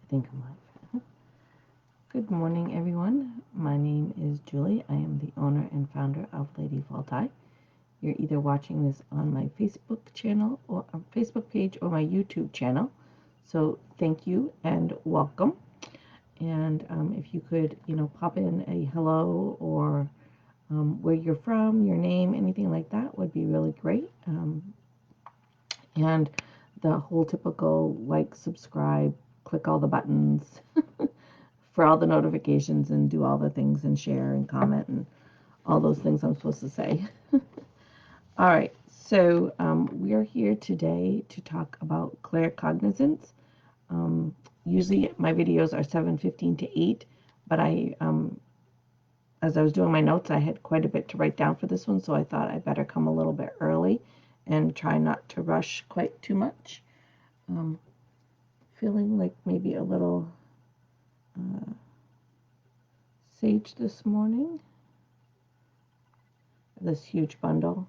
I think I'm live. Good morning, everyone. My name is Julie. I am the owner and founder of Lady Faulty. You're either watching this on my Facebook channel or Facebook page or my YouTube channel. So thank you and welcome. And if you could, pop in a hello or where you're from, your name, anything like that would be really great. And the whole typical like, subscribe, click all the buttons for all the notifications and do all the things and share and comment and all those things I'm supposed to say. All right, so we are here today to talk about claircognizance. Usually my videos are 7:15 to 8, but as I was doing my notes, I had quite a bit to write down for this one, so I thought I better come a little bit early and try not to rush quite too much. Feeling like maybe a little sage this morning. This huge bundle,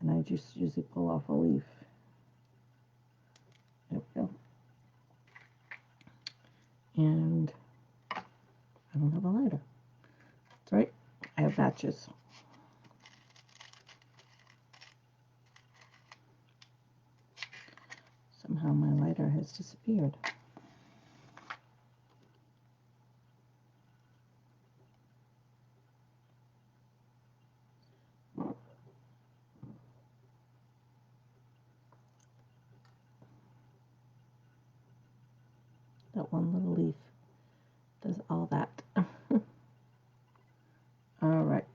and I just usually pull off a leaf. There we go. And I don't have a lighter. That's right, I have matches. Somehow my lighter has disappeared. That one little leaf does all that. All right.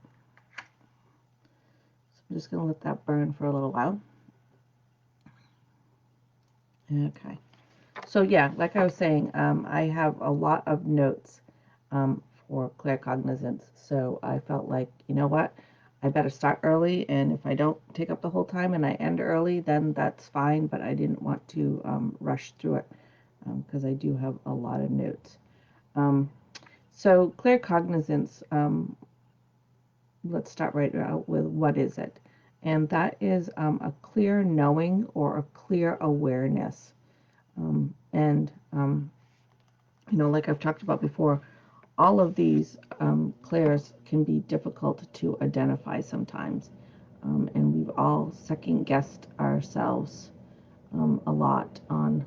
So I'm just going to let that burn for a little while. Okay. So yeah, like I was saying, I have a lot of notes for claircognizance. So I felt like, you know what? I better start early, and if I don't take up the whole time and I end early, then that's fine, but I didn't want to rush through it because I do have a lot of notes. So claircognizance, let's start right out with what is it? And that is a clear knowing or a clear awareness. Like I've talked about before, all of these clairs can be difficult to identify sometimes. And we've all second-guessed ourselves a lot on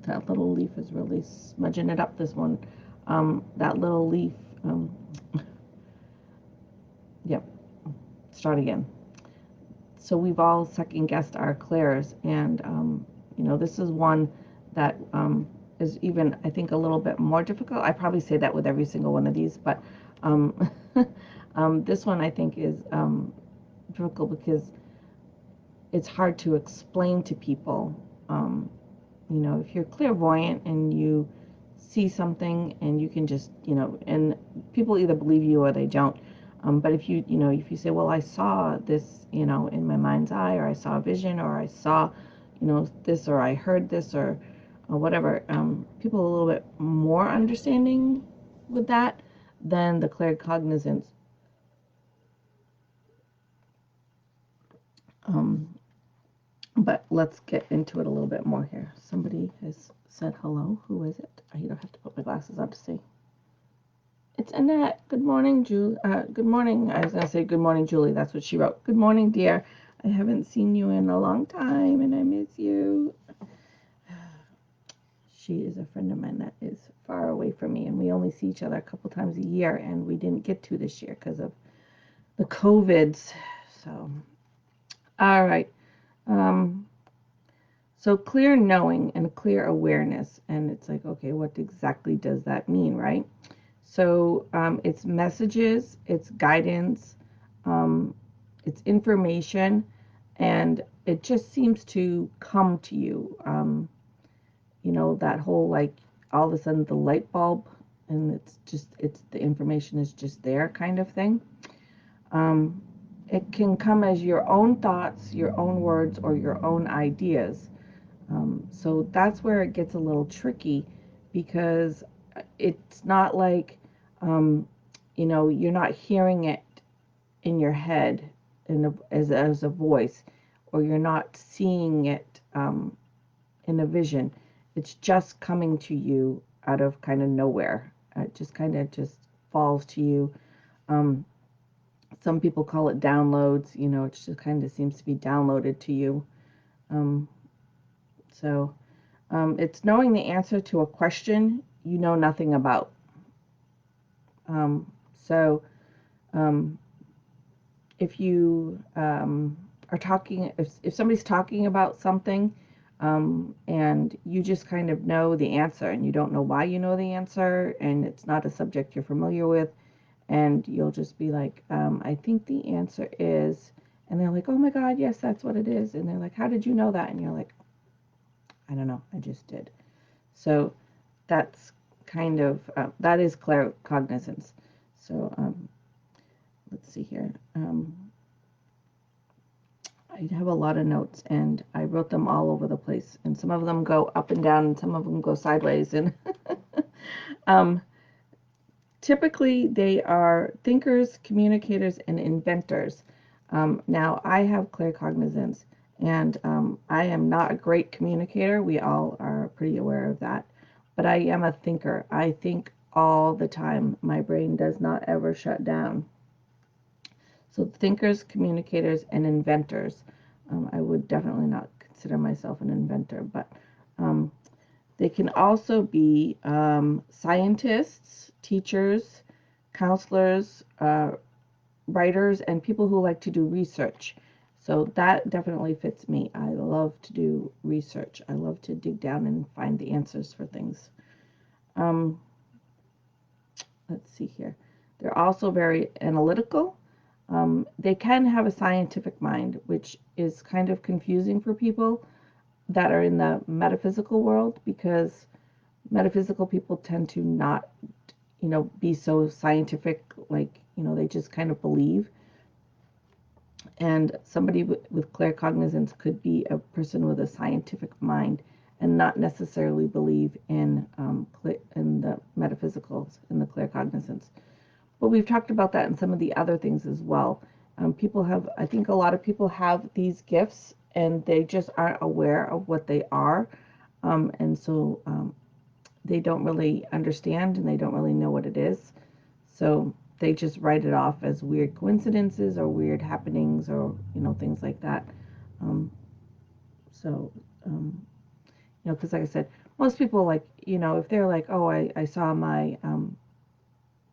that little leaf is really smudging it up this one. That little leaf, yep, start again. So we've all second-guessed our clairs, and this is one that is even, I think, a little bit more difficult. I probably say that with every single one of these, but this one I think is difficult because it's hard to explain to people. If you're clairvoyant and you see something and you can just, and people either believe you or they don't. But if you say, well, I saw this, in my mind's eye, or I saw a vision, or I saw, this, or I heard this, or whatever, people are a little bit more understanding with that than the claircognizance. But let's get into it a little bit more here. Somebody has said hello. Who is it? You don't have to put my glasses on to see. It's Annette. Good morning, Julie. Good morning. I was going to say good morning, Julie. That's what she wrote. Good morning, dear. I haven't seen you in a long time, and I miss you. She is a friend of mine that is far away from me, and we only see each other a couple times a year, and we didn't get to this year because of the COVIDs. So, all right. So clear knowing and clear awareness, and it's like, okay, what exactly does that mean, right? So it's messages, it's guidance, it's information, and it just seems to come to you. That whole, like, all of a sudden the light bulb, and it's the information is just there kind of thing. It can come as your own thoughts, your own words, or your own ideas. So that's where it gets a little tricky, because it's not like, you're not hearing it in your head as a voice, or you're not seeing it in a vision. It's just coming to you out of kind of nowhere. It just kind of just falls to you. Some people call it downloads. It just kind of seems to be downloaded to you. So it's knowing the answer to a question you know nothing about. So if you are talking, if somebody's talking about something, and you just kind of know the answer and you don't know why you know the answer, and it's not a subject you're familiar with, and you'll just be like, I think the answer is, and they're like, oh my God, yes, that's what it is. And they're like, how did you know that? And you're like, I don't know, I just did. So that's kind of, that is claircognizance. So let's see here. I have a lot of notes, and I wrote them all over the place, and some of them go up and down, and some of them go sideways. And typically, they are thinkers, communicators, and inventors. Now, I have claircognizance, and I am not a great communicator. We all are pretty aware of that, but I am a thinker. I think all the time. My brain does not ever shut down. So thinkers, communicators, and inventors. I would definitely not consider myself an inventor, but they can also be scientists, teachers, counselors, writers, and people who like to do research. So that definitely fits me. I love to do research. I love to dig down and find the answers for things. Let's see here. They're also very analytical. They can have a scientific mind, which is kind of confusing for people that are in the metaphysical world, because metaphysical people tend to not, be so scientific, like, they just kind of believe. And somebody with claircognizance could be a person with a scientific mind and not necessarily believe in the metaphysicals, in the claircognizance. But we've talked about that in some of the other things as well. I think a lot of people have these gifts and they just aren't aware of what they are. And so they don't really understand and they don't really know what it is. So they just write it off as weird coincidences or weird happenings or, things like that. So, because like I said, most people if they're like, oh, I saw my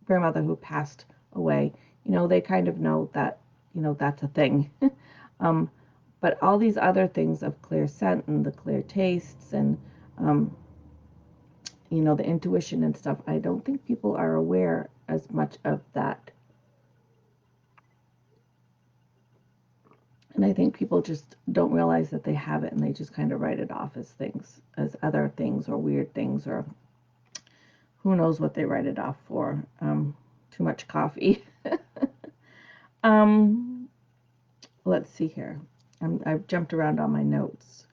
grandmother who passed away, they kind of know that, that's a thing. But all these other things of clear scent and the clear tastes and, the intuition and stuff, I don't think people are aware as much of that. And I think people just don't realize that they have it and they just kind of write it off as things, as other things or weird things, or who knows what they write it off for. Too much coffee. Let's see here. I've jumped around on my notes.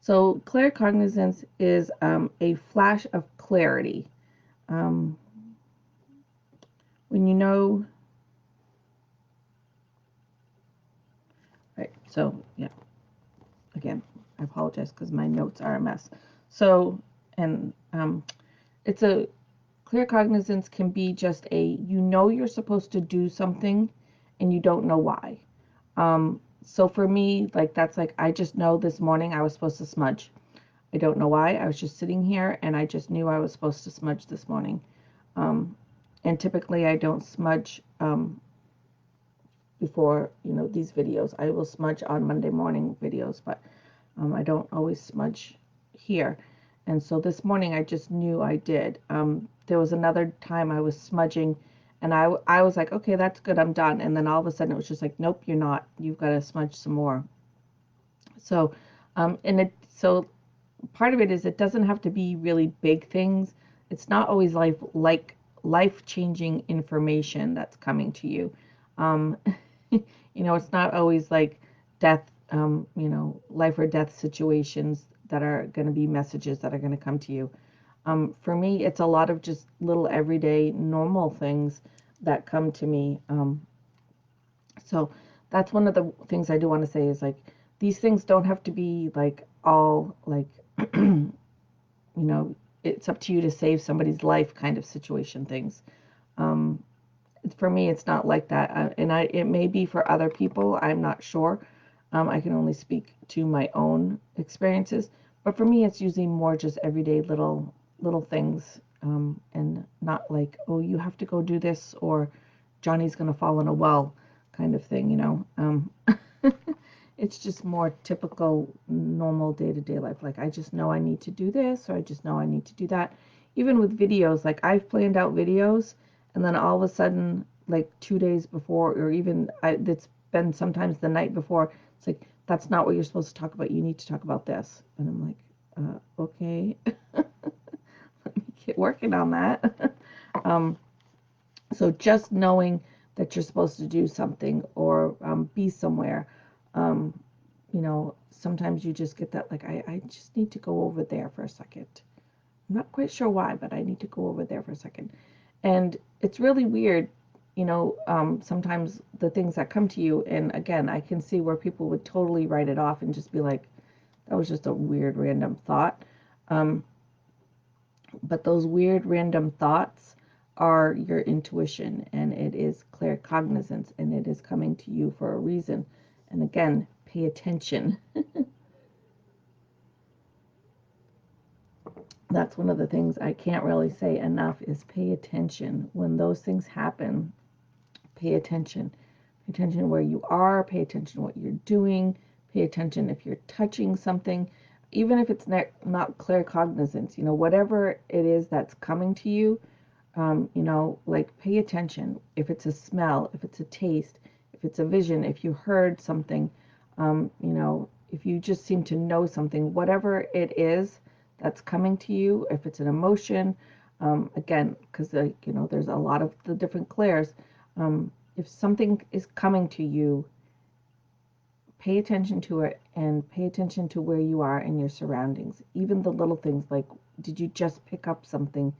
So claircognizance is a flash of clarity. When you know, right, so yeah, again, I apologize because my notes are a mess. So, and it's a, claircognizance can be just you're supposed to do something and you don't know why. So for me, that's I just know this morning I was supposed to smudge. I don't know why. I was just sitting here and I just knew I was supposed to smudge this morning. And typically I don't smudge before, these videos. I will smudge on Monday morning videos, but I don't always smudge here. And so this morning I just knew I did. There was another time I was smudging and I was like, okay, that's good, I'm done. And then all of a sudden it was just like, nope, you're not. You've got to smudge some more. So, so part of it is it doesn't have to be really big things. It's not always life-changing information that's coming to you. It's not always like death, life or death situations that are going to be messages that are going to come to you. For me, it's a lot of just little everyday normal things that come to me. So that's one of the things I do want to say is these things don't have to be all you know, it's up to you to save somebody's life kind of situation things. Um, for me, it's not like that. It may be for other people. I'm not sure. I can only speak to my own experiences. But for me, it's usually more just everyday little things, and not like, oh, you have to go do this, or Johnny's going to fall in a well kind of thing, you know. It's just more typical, normal day-to-day life. Like, I just know I need to do this, or I just know I need to do that. Even with videos, like I've planned out videos, and then all of a sudden, like 2 days before, or even it's been sometimes the night before, it's like, that's not what you're supposed to talk about. You need to talk about this. And I'm like, okay, let me get working on that. um, so just knowing that you're supposed to do something, or be somewhere, um, you know, sometimes you just get that, like, I just need to go over there for a second. I'm not quite sure why, but I need to go over there for a second. And it's really weird, you know, sometimes the things that come to you, and again, I can see where people would totally write it off and just be like, that was just a weird random thought. Um, but those weird random thoughts are your intuition, and it is claircognizance, and it is coming to you for a reason. And again, pay attention. That's one of the things I can't really say enough, is pay attention. When those things happen, pay attention. Pay attention where you are, pay attention what you're doing, pay attention if you're touching something, even if it's not claircognizance, you know, whatever it is that's coming to you, you know, like, pay attention. If it's a smell, if it's a taste, if it's a vision, if you heard something, you know, if you just seem to know something, whatever it is that's coming to you, if it's an emotion, again, because, you know, there's a lot of the different clairs. If something is coming to you, pay attention to it, and pay attention to where you are in your surroundings. Even the little things, like, did you just pick up something?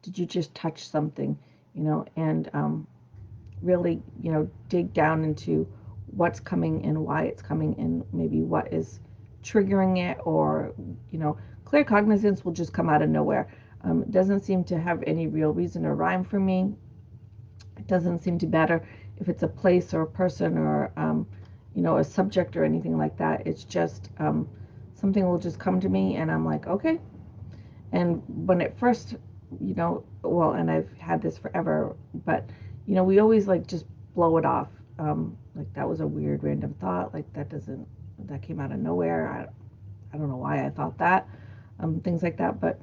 Did you just touch something? You know, and really, you know, dig down into what's coming and why it's coming, and maybe what is triggering it, or, you know, claircognizance will just come out of nowhere. It doesn't seem to have any real reason or rhyme for me. It doesn't seem to matter if it's a place or a person, or, you know, a subject or anything like that. It's just, something will just come to me, and I'm like, okay. And when it first, you know, well, and I've had this forever, but, you know, we always like just blow it off. Like, that was a weird random thought. Like, that came out of nowhere. I don't know why I thought that, things like that. But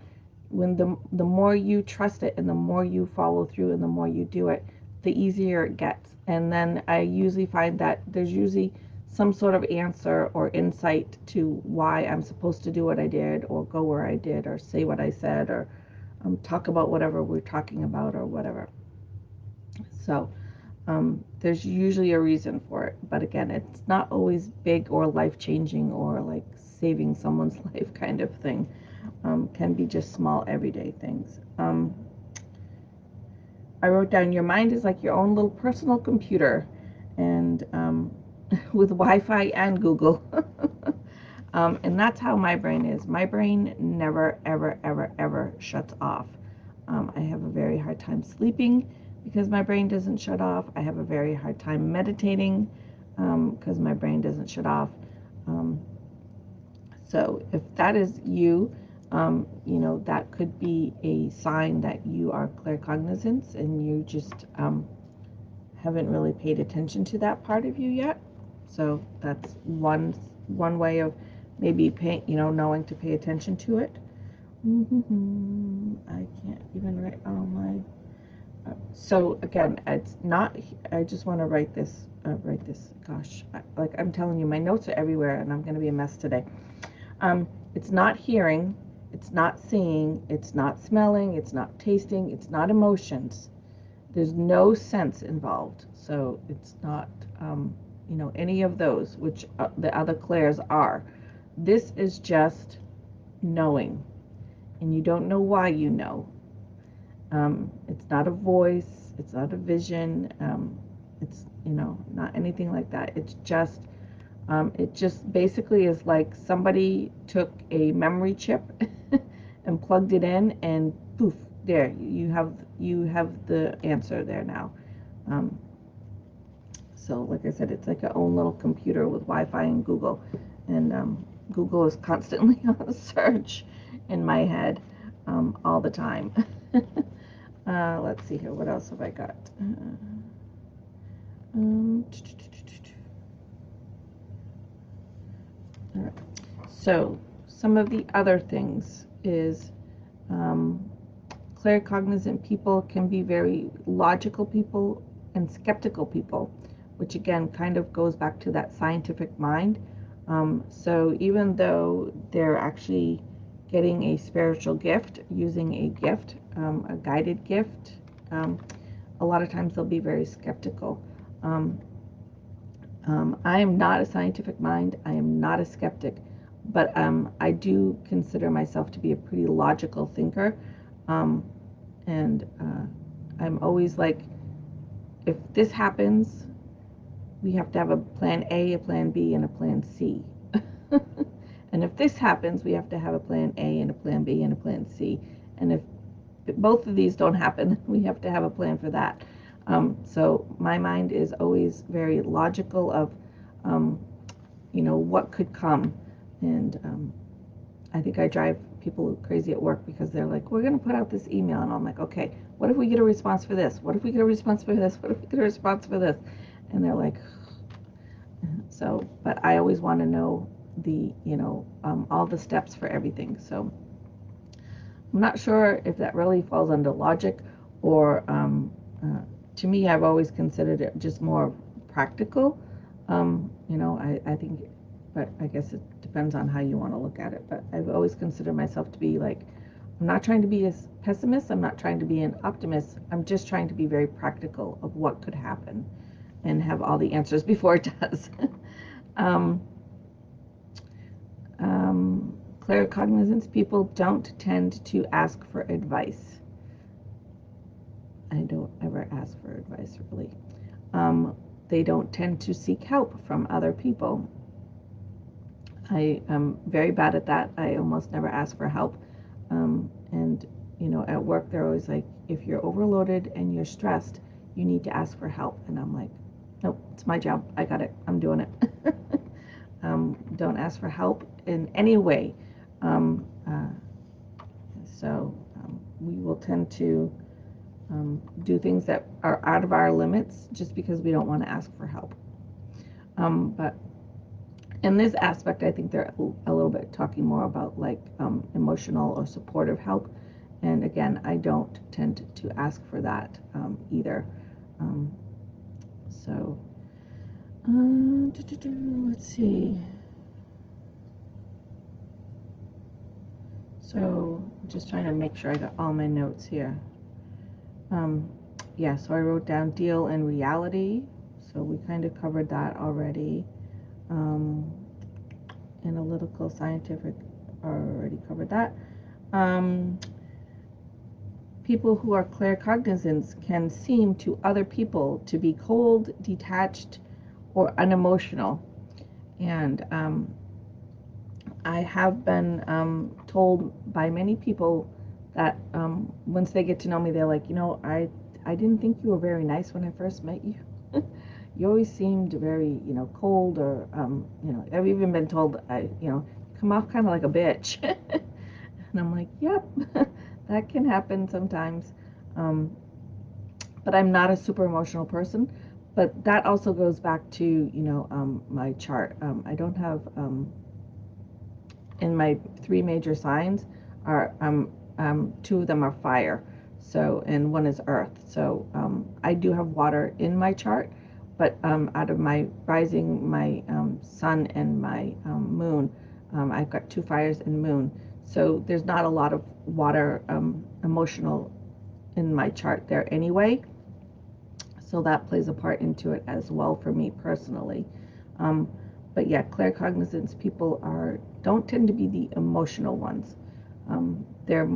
when the more you trust it, and the more you follow through, and the more you do it, the easier it gets. And then I usually find that there's usually some sort of answer or insight to why I'm supposed to do what I did, or go where I did, or say what I said, or talk about whatever we're talking about, or whatever. So there's usually a reason for it. But again, it's not always big or life changing, or like saving someone's life kind of thing. Can be just small everyday things. I wrote down, your mind is like your own little personal computer, and with Wi-Fi and Google. And that's how my brain is. My brain never, ever, ever, ever shuts off. I have a very hard time sleeping because my brain doesn't shut off. I have a very hard time meditating because my brain doesn't shut off. Um, so if that is you, you know, that could be a sign that you are claircognizant, and you just haven't really paid attention to that part of you yet. So that's one way of maybe you know, knowing to pay attention to it. I can't even write. Oh my. So again, it's not. I just want to write this. Write this. Gosh, like I'm telling you, my notes are everywhere, and I'm going to be a mess today. It's not hearing. It's not seeing. It's not smelling. It's not tasting. It's not emotions. There's no sense involved. So it's not, you know, any of those, which the other clairs are. This is just knowing, and you don't know why you know. It's not a voice. It's not a vision. It's, you know, not anything like that. It just basically is like somebody took a memory chip and plugged it in, and poof, there you have the answer there now. So like I said, it's like a own little computer with Wi-Fi and Google, and Google is constantly on a search in my head all the time. Let's see here, what else have I got? All right. So some of the other things is claircognizant people can be very logical people and skeptical people, which again kind of goes back to that scientific mind. So even though they're actually getting a spiritual gift, using a gift, a guided gift, a lot of times they'll be very skeptical. I am not a scientific mind. I am not a skeptic, but I do consider myself to be a pretty logical thinker. And I'm always like, if this happens, we have to have a plan A, a plan B, and a plan C. And if this happens, we have to have a plan A and a plan B and a plan C. And if both of these don't happen, we have to have a plan for that. So my mind is always very logical of, what could come. And I think I drive people crazy at work because they're like, we're going to put out this email. And I'm like, okay, what if we get a response for this? What if we get a response for this? What if we get a response for this? And they're like, so, but I always want to know all the steps for everything. So I'm not sure if that really falls under logic or, to me, I've always considered it just more practical. I think, but I guess it depends on how you want to look at it. But I've always considered myself to be like, I'm not trying to be a pessimist. I'm not trying to be an optimist. I'm just trying to be very practical of what could happen and have all the answers before it does. Claircognizance people don't tend to ask for advice. I don't ever ask for advice, really. They don't tend to seek help from other people. I am very bad at that. I almost never ask for help. And at work, they're always like, if you're overloaded and you're stressed, you need to ask for help. And I'm like, nope, it's my job. I got it. I'm doing it. Don't ask for help in any way. So we will tend to do things that are out of our limits just because we don't want to ask for help. But in this aspect, I think they're a little bit talking more about like emotional or supportive help. And again, I don't tend to ask for that either. Let's see. So just trying to make sure I got all my notes here. Yeah, so I wrote down deal and reality. So we kind of covered that already. Analytical, scientific, already covered that. People who are claircognizants can seem to other people to be cold, detached, or unemotional. And I have been told by many people that once they get to know me, they're like, I didn't think you were very nice when I first met you. You always seemed very, cold, or, I've even been told, come off kind of like a bitch. And I'm like, yep, that can happen sometimes. But I'm not a super emotional person. But that also goes back to, my chart. I don't have, in my 3 major signs, are 2 of them are fire. So, and 1 is earth. So I do have water in my chart. But out of my rising, my sun, and my moon, I've got 2 fires and moon. So there's not a lot of water emotional in my chart there anyway. So that plays a part into it as well for me personally. But yeah, claircognizance people don't tend to be the emotional ones. They're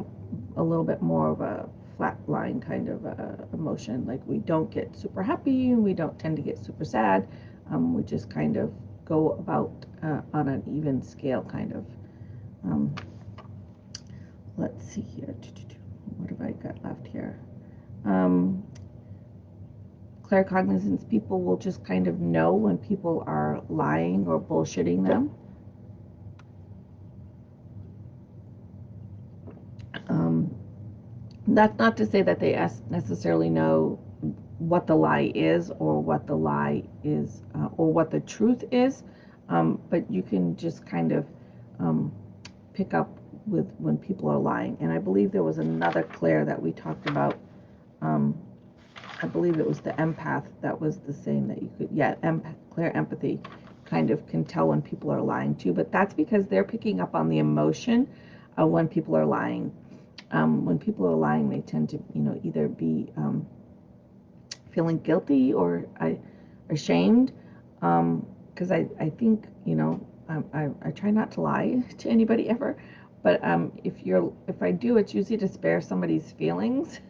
a little bit more of a flat line kind of emotion. Like we don't get super happy and we don't tend to get super sad. We just kind of go about on an even scale kind of. let's see here. What have I got left here? Claircognizance people will just kind of know when people are lying or bullshitting them. That's not to say that they necessarily know what the lie is or what the lie is or what the truth is, but you can just kind of pick up with when people are lying. And I believe there was another Claire that we talked about. I believe it was the empath that was the same that you could, Claire empathy kind of can tell when people are lying too, but that's because they're picking up on the emotion of when people are lying. When people are lying, they tend to, either be feeling guilty or ashamed. Because I think, I try not to lie to anybody ever, but if I do, it's usually to spare somebody's feelings.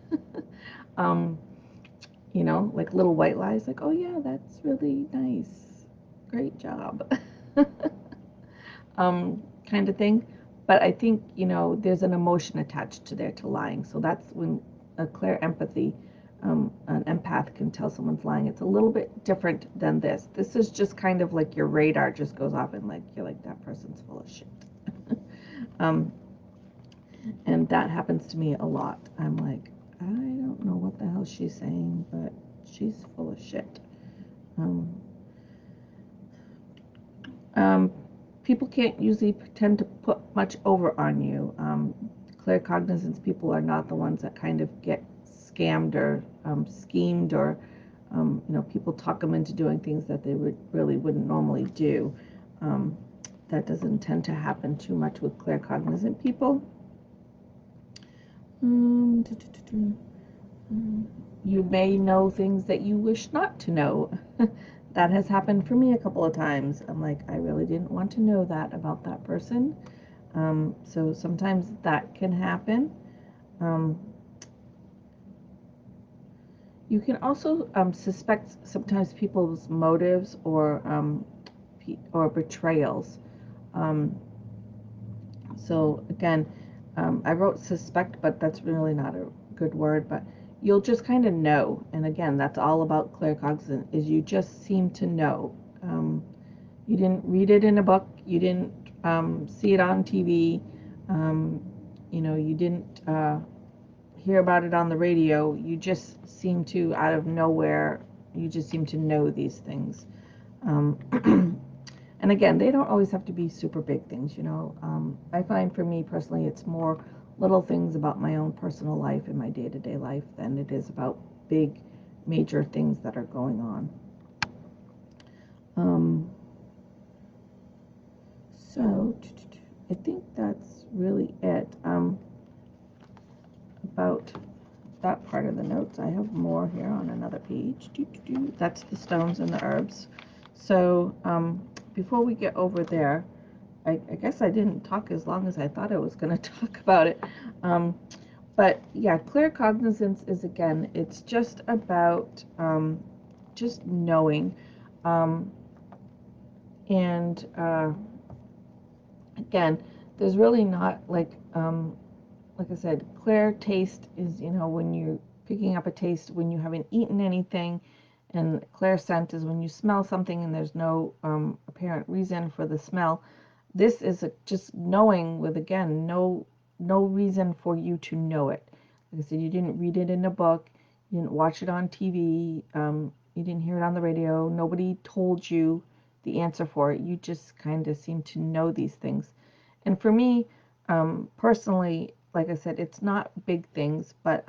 Like little white lies, like, oh yeah, that's really nice, great job, kind of thing. But I think, there's an emotion attached to lying. So that's when a clear empathy, an empath can tell someone's lying. It's a little bit different than this. This is just kind of like your radar just goes off and like, you're like, that person's full of shit. And that happens to me a lot. I'm like, I don't know what the hell she's saying, but she's full of shit. People can't usually tend to put much over on you. Claircognizance people are not the ones that kind of get scammed or schemed or, people talk them into doing things that they really wouldn't normally do. That doesn't tend to happen too much with claircognizant people. You may know things that you wish not to know. That has happened for me a couple of times. I'm like, I really didn't want to know that about that person. So sometimes that can happen. You can also suspect sometimes people's motives or betrayals. So again, I wrote suspect, but that's really not a good word. But you'll just kind of know. And again, that's all about claircognizance, is you just seem to know. You didn't read it in a book. You didn't see it on TV. You didn't hear about it on the radio. You just seem to, out of nowhere, you just seem to know these things. And again, they don't always have to be super big things, I find for me personally, it's more little things about my own personal life and my day-to-day life than it is about big, major things that are going on. So I think that's really it about that part of the notes. I have more here on another page. That's the stones and the herbs. So before we get over there, I guess I didn't talk as long as I thought I was going to talk about it. But yeah, claircognizance is, again, it's just about just knowing. And again, there's really not like I said, clair taste is, when you're picking up a taste when you haven't eaten anything. And clair scent is when you smell something and there's no apparent reason for the smell. This is just knowing with, again, no reason for you to know it. Like I said, you didn't read it in a book, you didn't watch it on TV, you didn't hear it on the radio, nobody told you the answer for it. You just kind of seem to know these things. And for me, personally, like I said, it's not big things, but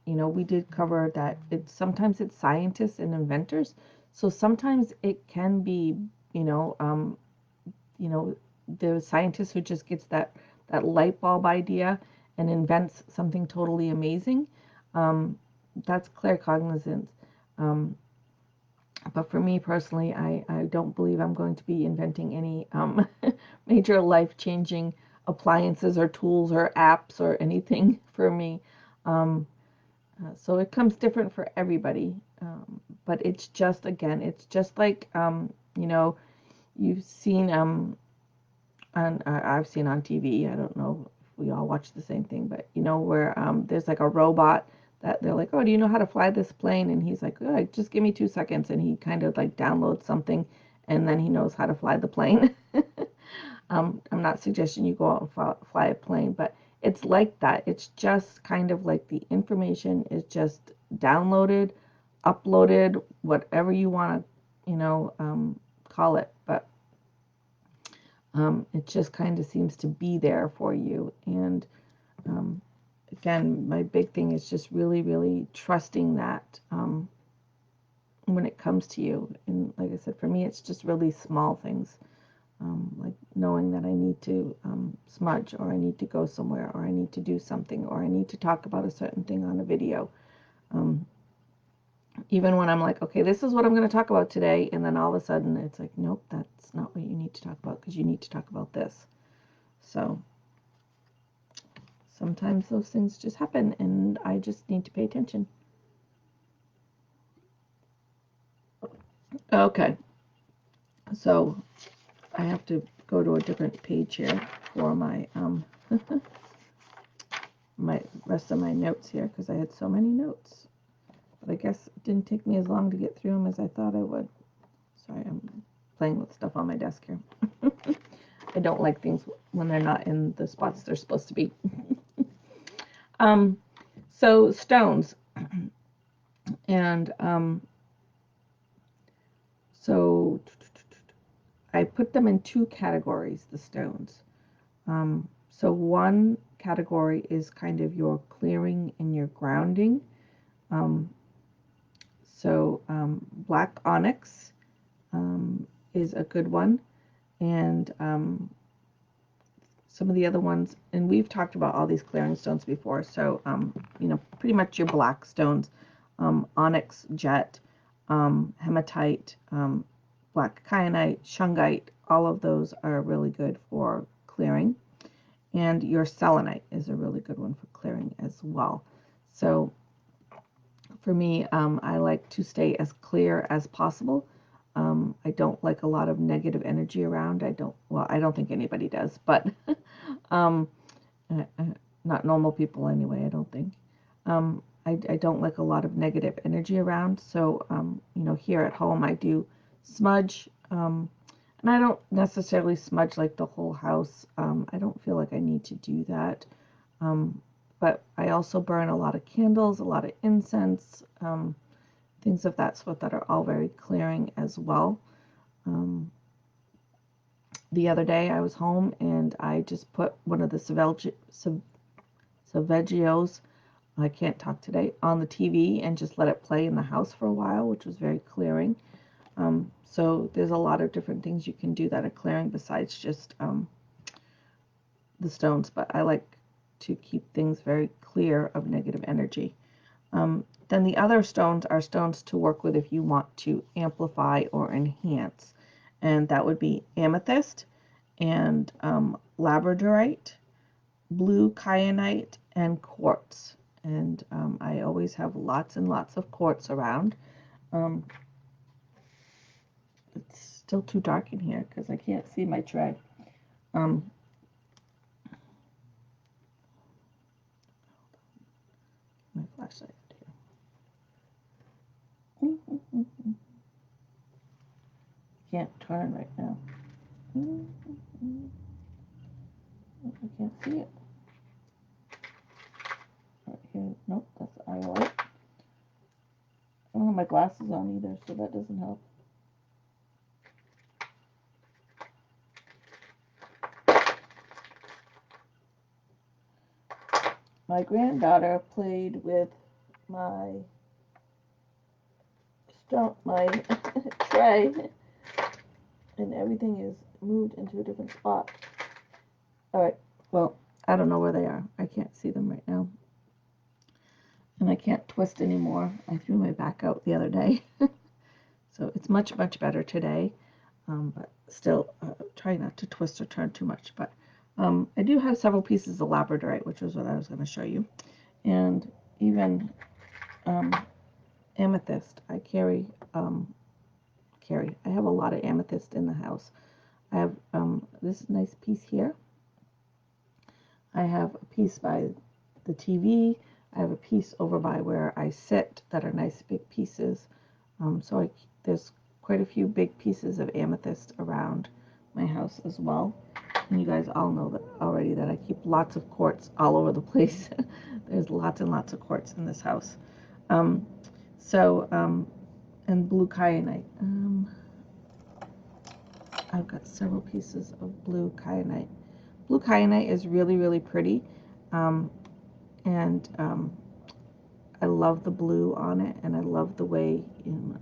we did cover that sometimes it's scientists and inventors. So sometimes it can be, the scientist who just gets that light bulb idea and invents something totally amazing. That's claircognizance. But for me personally, I don't believe I'm going to be inventing any major life-changing appliances or tools or apps or anything for me. So it comes different for everybody. But it's just, again, it's just like, you've seen, I've seen on TV, I don't know we all watch the same thing, but you know, where there's like a robot that they're like, oh, do you know how to fly this plane? And he's like, oh, just give me 2 seconds. And he kind of like downloads something and then he knows how to fly the plane. I'm not suggesting you go out and fly a plane, but it's like that. It's just kind of like the information is just downloaded, uploaded, whatever you want to, call it. But it just kind of seems to be there for you. And again, my big thing is just really, really trusting that when it comes to you. And like I said, for me, it's just really small things. Like knowing that I need to smudge, or I need to go somewhere, or I need to do something, or I need to talk about a certain thing on a video. Even when I'm like, okay, this is what I'm going to talk about today, and then all of a sudden it's like, nope, that's not what you need to talk about, because you need to talk about this. So sometimes those things just happen, and I just need to pay attention. Okay, so I have to go to a different page here for my my rest of my notes here, because I had so many notes. But I guess it didn't take me as long to get through them as I thought I would. Sorry, I'm playing with stuff on my desk here. I don't like things when they're not in the spots they're supposed to be. So stones. And so I put them in 2 categories, the stones. So one category is kind of your clearing and your grounding. Black onyx is a good one. And some of the other ones, and we've talked about all these clearing stones before. So, pretty much your black stones, onyx, jet, hematite, black kyanite, shungite, all of those are really good for clearing. And your selenite is a really good one for clearing as well. So for me, I like to stay as clear as possible. I don't like a lot of negative energy around. I don't think anybody does, but not normal people anyway, I don't think. I don't like a lot of negative energy around. So, here at home, I do smudge. And I don't necessarily smudge like the whole house. I don't feel like I need to do that. But I also burn a lot of candles, a lot of incense, things of that sort that are all very clearing as well. The other day I was home and I just put one of the Saveggios, I can't talk today, on the TV and just let it play in the house for a while, which was very clearing. So there's a lot of different things you can do that are clearing besides just the stones, but I like to keep things very clear of negative energy. Then the other stones are stones to work with if you want to amplify or enhance, and that would be amethyst and labradorite, blue kyanite, and quartz. And I always have lots and lots of quartz around. It's still too dark in here because I can't see my tray. My flashlight here. Can't turn right now. I can't see it. Right here. Nope, that's iolite. I don't have my glasses on either, so that doesn't help. My granddaughter played with my tray, and everything is moved into a different spot. All right, well, I don't know where they are. I can't see them right now. And I can't twist anymore. I threw my back out the other day. So it's much, much better today. But still, try not to twist or turn too much. But I do have several pieces of labradorite, which was what I was going to show you. And even amethyst. I have a lot of amethyst in the house. I have this nice piece here. I have a piece by the TV. I have a piece over by where I sit that are nice big pieces. So there's quite a few big pieces of amethyst around my house as well. And you guys all know that already, that I keep lots of quartz all over the place. There's lots and lots of quartz in this house. And blue kyanite. I've got several pieces of blue kyanite. Blue kyanite is really, really pretty. I love the blue on it, and I love the way,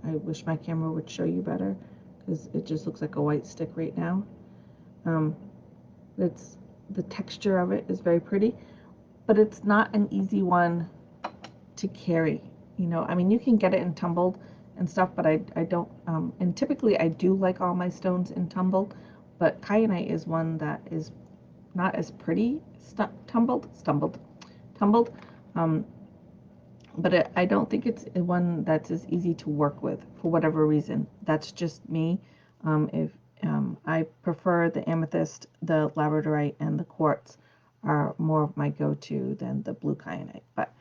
I wish my camera would show you better, because it just looks like a white stick right now. The texture of it is very pretty, but it's not an easy one to carry. I mean, you can get it in tumbled and stuff, but I don't, and typically I do like all my stones in tumbled, but kyanite is one that is not as pretty tumbled, but I don't think it's one that's as easy to work with for whatever reason. That's just me. I prefer the amethyst, the labradorite, and the quartz are more of my go-to than the blue kyanite, but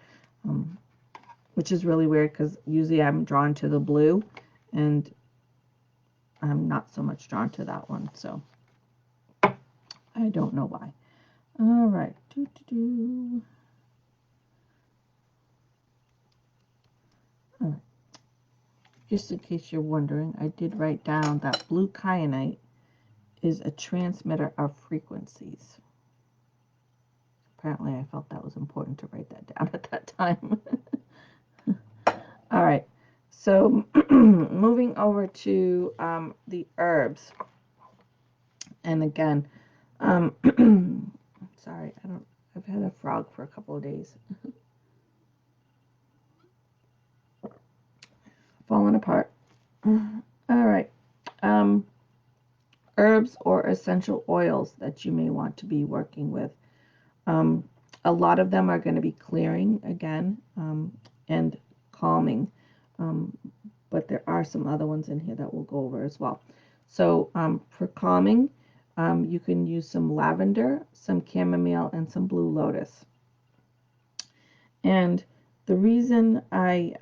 which is really weird, because usually I'm drawn to the blue, and I'm not so much drawn to that one, so I don't know why. All right. All right. Just in case you're wondering, I did write down that blue kyanite is a transmitter of frequencies. Apparently I felt that was important to write that down at that time. All right, so moving over to the herbs. And again, sorry, I've had a frog for a couple of days. Falling apart. All right. Herbs or essential oils that you may want to be working with. A lot of them are going to be clearing again, and calming, but there are some other ones in here that we'll go over as well. So for calming, you can use some lavender, some chamomile, and some blue lotus. And the reason I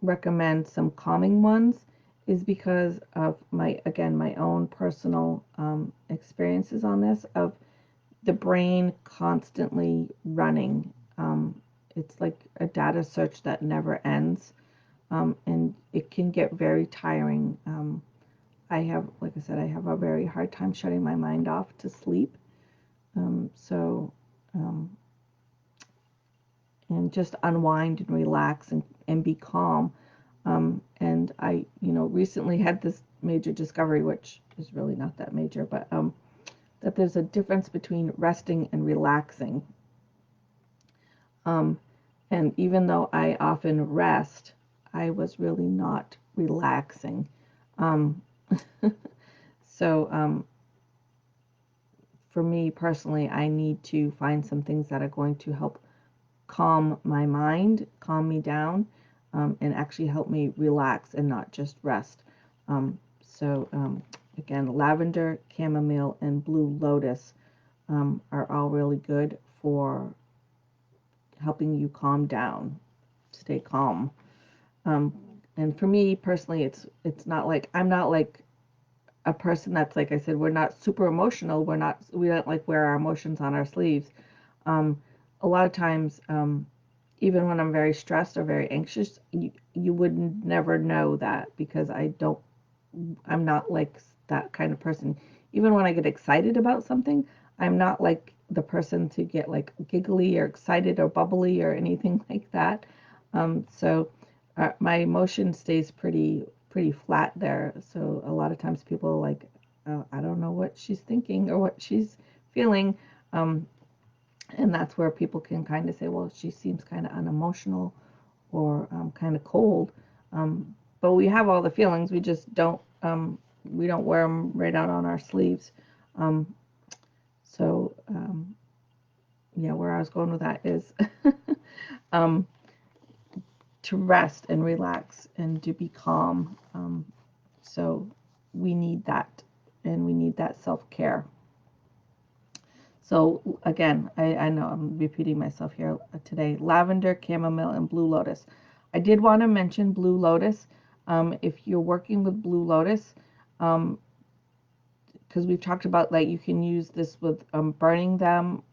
recommend some calming ones is because of my own personal experiences on this, of the brain constantly running. It's like a data search that never ends, and it can get very tiring. Like I said, I have a very hard time shutting my mind off to sleep. And just unwind and relax and be calm. And I, recently had this major discovery, which is really not that major, but that there's a difference between resting and relaxing. And even though I often rest, I was really not relaxing. So for me personally, I need to find some things that are going to help calm my mind, calm me down, and actually help me relax and not just rest. Again, lavender, chamomile, and blue lotus are all really good for helping you calm down, stay calm. And for me personally, it's not like, I'm not like a person that's, like I said, we're not super emotional. We don't like wear our emotions on our sleeves. A lot of times, even when I'm very stressed or very anxious, you would never know that, because I'm not like that kind of person. Even when I get excited about something, I'm not like the person to get like giggly or excited or bubbly or anything like that. My emotion stays pretty flat there. So a lot of times people are like, I don't know what she's thinking or what she's feeling. And that's where people can kind of say, well, she seems kind of unemotional or kind of cold. But we have all the feelings. We just don't wear them right out on our sleeves. Yeah, where I was going with that is to rest and relax and to be calm. So we need that, and we need that self-care. So again, I know I'm repeating myself here today. Lavender, chamomile, and blue lotus. I did want to mention blue lotus. If you're working with blue lotus, because we've talked about like you can use this with burning them,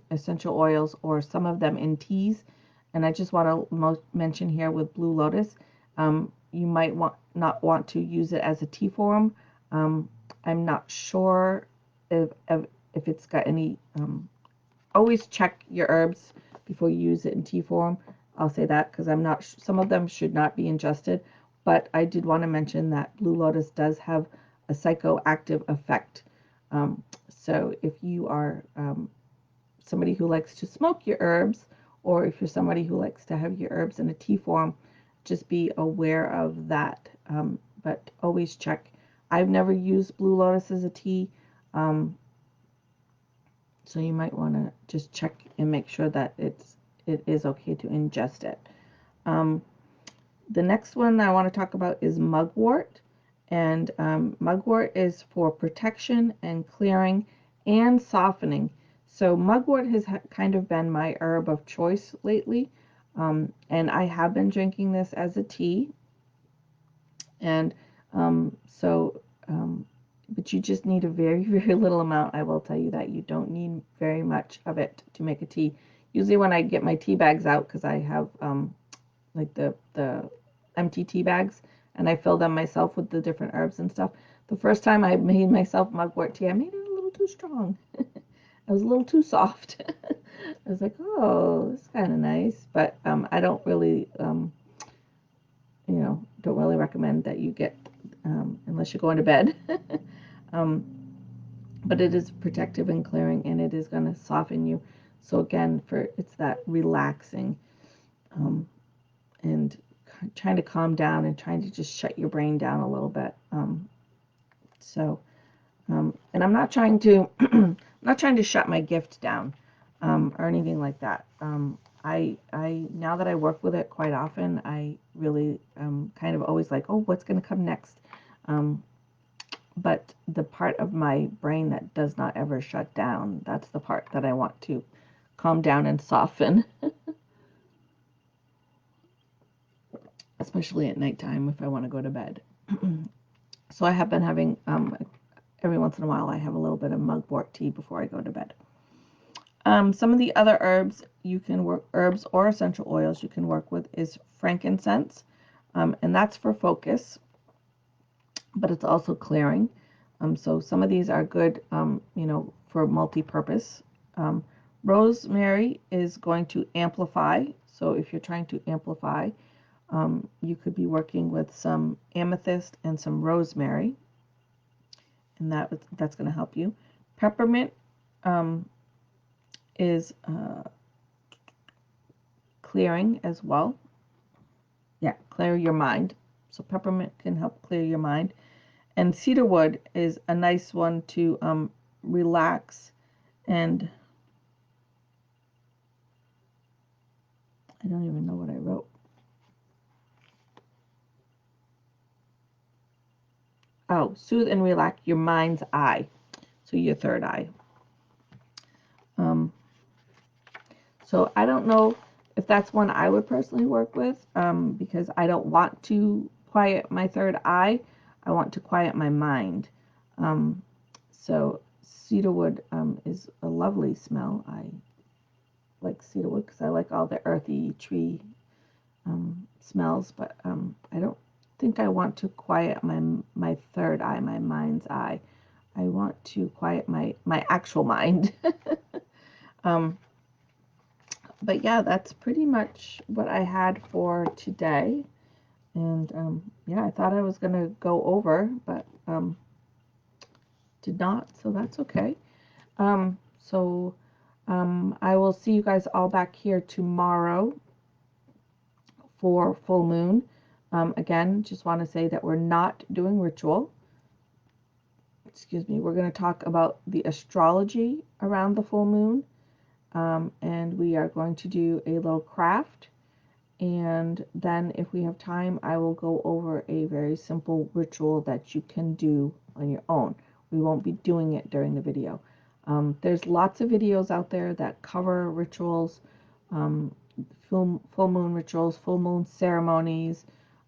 essential oils, or some of them in teas. And I just want to mention here with blue lotus, you might not want to use it as a tea form. I'm not sure if it's got any. Always check your herbs before you use it in tea form. I'll say that because I'm not. Some of them should not be ingested, but I did want to mention that blue lotus does have a psychoactive effect. So if you are somebody who likes to smoke your herbs, or if you're somebody who likes to have your herbs in a tea form, just be aware of that. But always check. I've never used blue lotus as a tea, so you might want to just check and make sure that it is okay to ingest it. The next one I want to talk about is mugwort. And mugwort is for protection and clearing and softening. So mugwort has kind of been my herb of choice lately. And I have been drinking this as a tea. And but you just need a very, very little amount. I will tell you that you don't need very much of it to make a tea. Usually when I get my tea bags out, because I have like the empty tea bags, and I fill them myself with the different herbs and stuff. The first time I made myself mugwort tea, I made it a little too strong. It was a little too soft. I was like, oh, it's kind of nice, but I don't really, don't really recommend that you get unless you're going to bed. But it is protective and clearing, and it is going to soften you. So again, it's that relaxing and trying to calm down and trying to just shut your brain down a little bit. And I'm not trying to I'm not trying to shut my gift down or anything like that. I now that I work with it quite often, I really kind of always like, oh, what's going to come next? But the part of my brain that does not ever shut down, that's the part that I want to calm down and soften, especially at nighttime if I want to go to bed. So I have been having, every once in a while, I have a little bit of mugwort tea before I go to bed. Some of the other herbs herbs or essential oils you can work with is frankincense, and that's for focus, but it's also clearing. So some of these are good, for multi-purpose. Rosemary is going to amplify. So if you're trying to amplify, you could be working with some amethyst and some rosemary, and that's going to help you. Peppermint is clearing as well. Yeah, clear your mind. So peppermint can help clear your mind. And cedarwood is a nice one to relax, and I don't even know what I wrote. Oh, soothe and relax your mind's eye. So your third eye. So I don't know if that's one I would personally work with because I don't want to quiet my third eye. I want to quiet my mind. So cedarwood is a lovely smell. I like cedarwood because I like all the earthy tree smells, but I don't think I want to quiet my third eye, my mind's eye. I want to quiet my actual mind. But yeah, that's pretty much what I had for today. And yeah, I thought I was going to go over, but did not, so that's okay. So I will see you guys all back here tomorrow for full moon. Again, just want to say that we're not doing ritual. Excuse me. We're going to talk about the astrology around the full moon. And we are going to do a little craft. And then if we have time, I will go over a very simple ritual that you can do on your own. We won't be doing it during the video. There's lots of videos out there that cover rituals, um, full moon rituals, full moon ceremonies,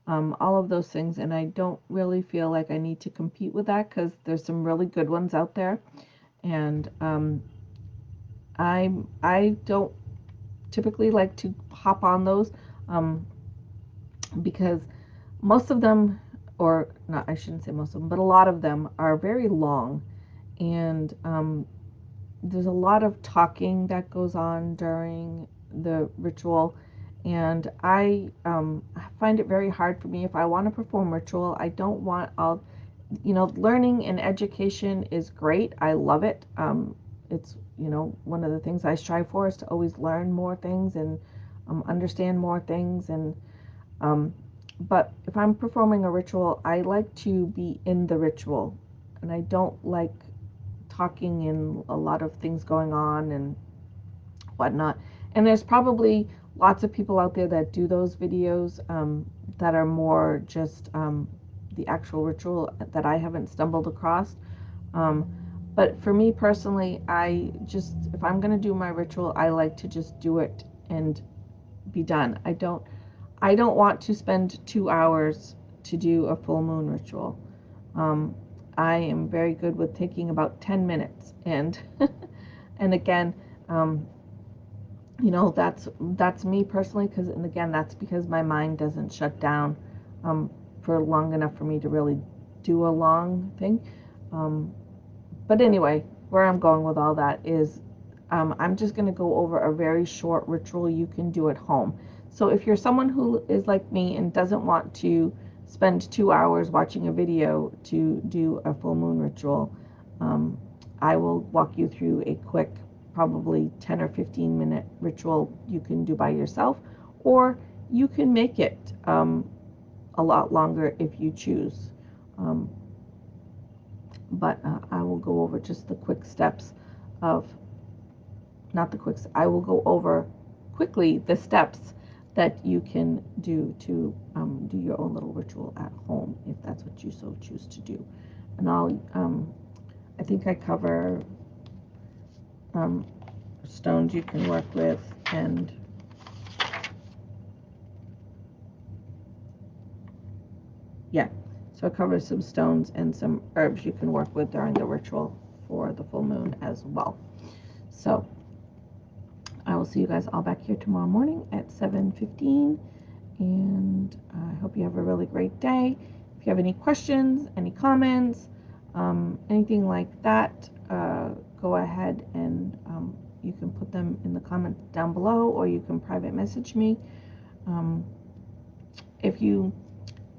all of those things. And I don't really feel like I need to compete with that because there's some really good ones out there. And I don't typically like to hop on those because most of them, or not, I shouldn't say most of them, but a lot of them are very long, and there's a lot of talking that goes on during the ritual, and I find it very hard for me if I want to perform ritual. I don't want all, learning and education is great. I love it. It's, one of the things I strive for is to always learn more things and understand more things. And but if I'm performing a ritual, I like to be in the ritual, and I don't like talking and a lot of things going on and whatnot. And there's probably lots of people out there that do those videos that are more just the actual ritual that I haven't stumbled across. Um, but for me personally, if I'm going to do my ritual, I like to just do it and be done. I don't want to spend 2 hours to do a full moon ritual. Um, I am very good with taking about 10 minutes, and and again, um, that's me personally, and again, that's because my mind doesn't shut down for long enough for me to really do a long thing. Um, but anyway, where I'm going with all that is I'm just going to go over a very short ritual you can do at home. So if you're someone who is like me and doesn't want to spend 2 hours watching a video to do a full moon ritual, um, I will walk you through a quick, probably 10 or 15-minute ritual you can do by yourself, or you can make it a lot longer if you choose. Um, but I will go over just the quick steps of, not the quick, I will go over quickly the steps that you can do to do your own little ritual at home if that's what you so choose to do. And I think I cover um, stones you can work with, and yeah, so I cover some stones and some herbs you can work with during the ritual for the full moon as well. So I will see you guys all back here tomorrow morning at 7:15, and I hope you have a really great day. If you have any questions, any comments, anything like that, go ahead and you can put them in the comments down below, or you can private message me. Um, if you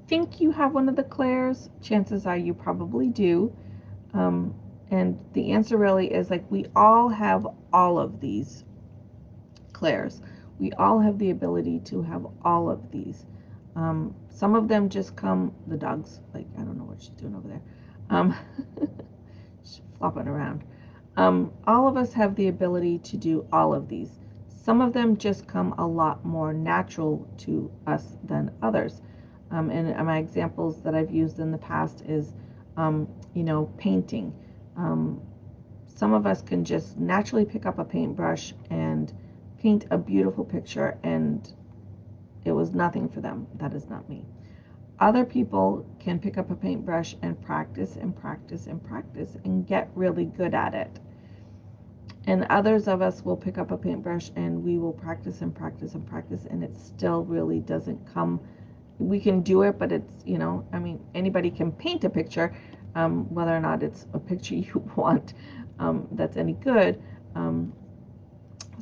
think you have one of the clairs, chances are you probably do. Um, and the answer really is, like, we all have all of these clairs. We all have the ability to have all of these. Some of them just come, the dog's like, I don't know what she's doing over there. She's flopping around. All of us have the ability to do all of these. Some of them just come a lot more natural to us than others. And my examples that I've used in the past is, painting. Um, some of us can just naturally pick up a paintbrush and paint a beautiful picture, and it was nothing for them. That is not me. Other people can pick up a paintbrush and practice and practice and practice and get really good at it. And others of us will pick up a paintbrush and we will practice and practice and practice, and it still really doesn't come. We can do it, but it's, anybody can paint a picture, whether or not it's a picture you want that's any good.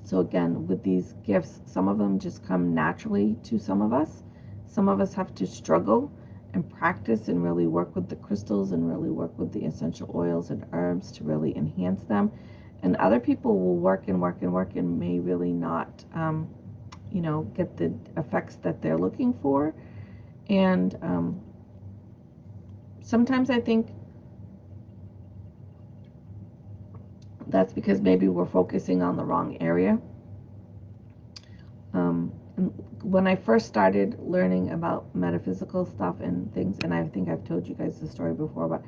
So again, with these gifts, some of them just come naturally to some of us. Some of us have to struggle and practice and really work with the crystals and really work with the essential oils and herbs to really enhance them. And other people will work and work and work and may really not, get the effects that they're looking for. And sometimes I think that's because maybe we're focusing on the wrong area. When I first started learning about metaphysical stuff and things, and I think I've told you guys the story before, but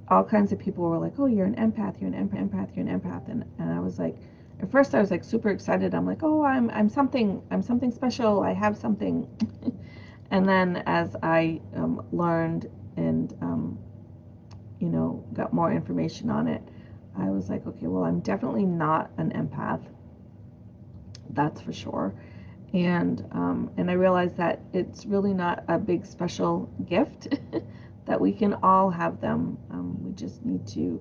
all kinds of people were like, oh, you're an empath, you're an empath, you're an empath. And I was like, at first I was like super excited. I'm like, oh, I'm something special. I have something. And then as I learned and, got more information on it, I was like, okay, well, I'm definitely not an empath. That's for sure. And I realized that it's really not a big special gift, that we can all have them. We just need to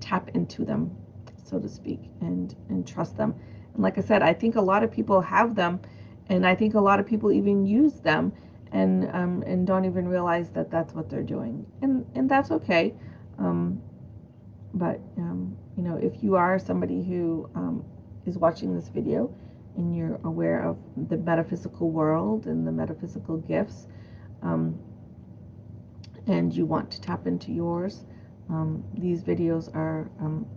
tap into them, so to speak, and trust them. And like I said, I think a lot of people have them, and I think a lot of people even use them, and don't even realize that that's what they're doing, and that's okay. But if you are somebody who is watching this video and you're aware of the metaphysical world and the metaphysical gifts, um, and you want to tap into yours, these videos are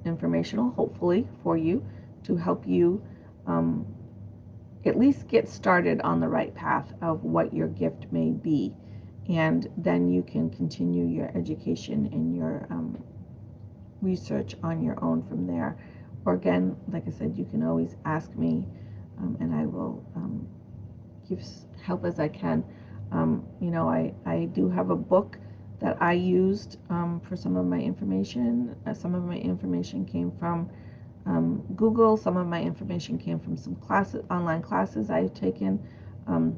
informational, hopefully, for you to help you um, at least get started on the right path of what your gift may be. And then you can continue your education and your research on your own from there. Or again, like I said, you can always ask me, and I will give help as I can. I do have a book that I used for some of my information. Some of my information came from Google. Some of my information came from some online classes I've taken. Um,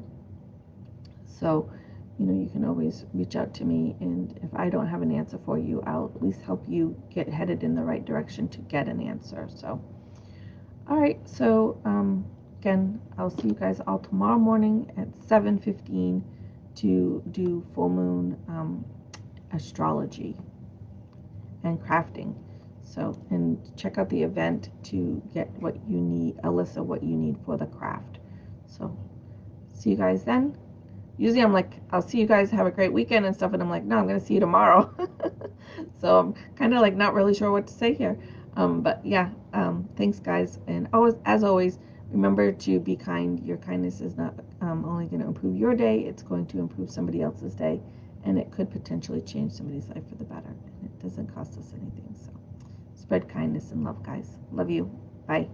so, you can always reach out to me, and if I don't have an answer for you, I'll at least help you get headed in the right direction to get an answer. So, all right. So, again, I'll see you guys all tomorrow morning at 7:15 to do full moon astrology and crafting. So, and check out the event to get what you need, a list of what you need for the craft. So, see you guys then. Usually I'm like, I'll see you guys, have a great weekend and stuff, and I'm like, no, I'm going to see you tomorrow. So I'm kind of like not really sure what to say here. But yeah, thanks guys. And always, as always, remember to be kind. Your kindness is not only going to improve your day, it's going to improve somebody else's day. And it could potentially change somebody's life for the better. And it doesn't cost us anything. So spread kindness and love, guys. Love you. Bye.